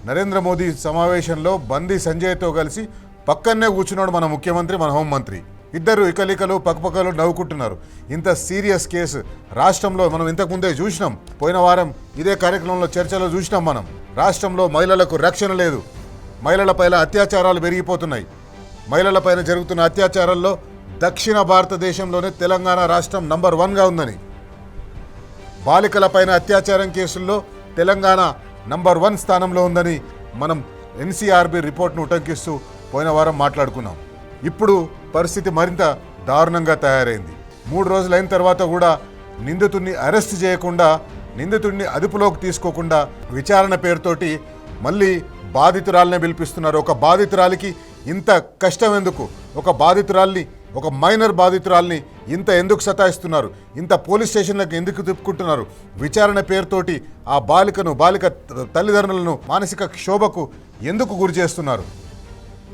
నరేంద్ర మోదీ సమావేశంలో బందీ సంజయ్తో కలిసి పక్కనే కూర్చున్నాడు మన ముఖ్యమంత్రి, మన హోంమంత్రి. ఇద్దరు ఇకలికలు పక్కపక్కలు నవ్వుకుంటున్నారు. ఇంత సీరియస్ కేసు రాష్ట్రంలో మనం ఇంతకుముందే చూసినాం. పోయిన వారం ఇదే కార్యక్రమంలో చర్చలో చూసినాం మనం. రాష్ట్రంలో మహిళలకు రక్షణ లేదు, మహిళలపైన అత్యాచారాలు పెరిగిపోతున్నాయి. మహిళలపైన జరుగుతున్న అత్యాచారాల్లో దక్షిణ భారతదేశంలోనే తెలంగాణ రాష్ట్రం నంబర్ 1గా ఉందని, బాలికలపైన అత్యాచారం కేసుల్లో తెలంగాణ నంబర్ 1 స్థానంలో ఉందని మనం ఎన్సీఆర్బీ రిపోర్ట్ను ఉటంకిస్తూ పోయిన వారం మాట్లాడుకున్నాం. ఇప్పుడు పరిస్థితి మరింత దారుణంగా తయారైంది. 3 రోజులైన తర్వాత కూడా నిందితుడిని అరెస్ట్ చేయకుండా, నిందితుడిని అదుపులోకి తీసుకోకుండా విచారణ పేరుతోటి మళ్ళీ బాధితురాలనే పిలిపిస్తున్నారు. ఒక బాధితురాలికి ఇంత కష్టం ఎందుకు? ఒక బాధితురాల్ని, ఒక మైనర్ బాధితురాల్ని ఇంత ఎందుకు సతాయిస్తున్నారు? ఇంత పోలీస్ స్టేషన్లకు ఎందుకు తిప్పుకుంటున్నారు? విచారణ పేరుతోటి ఆ బాలిక తల్లిదండ్రులను మానసిక క్షోభకు ఎందుకు గురి చేస్తున్నారు?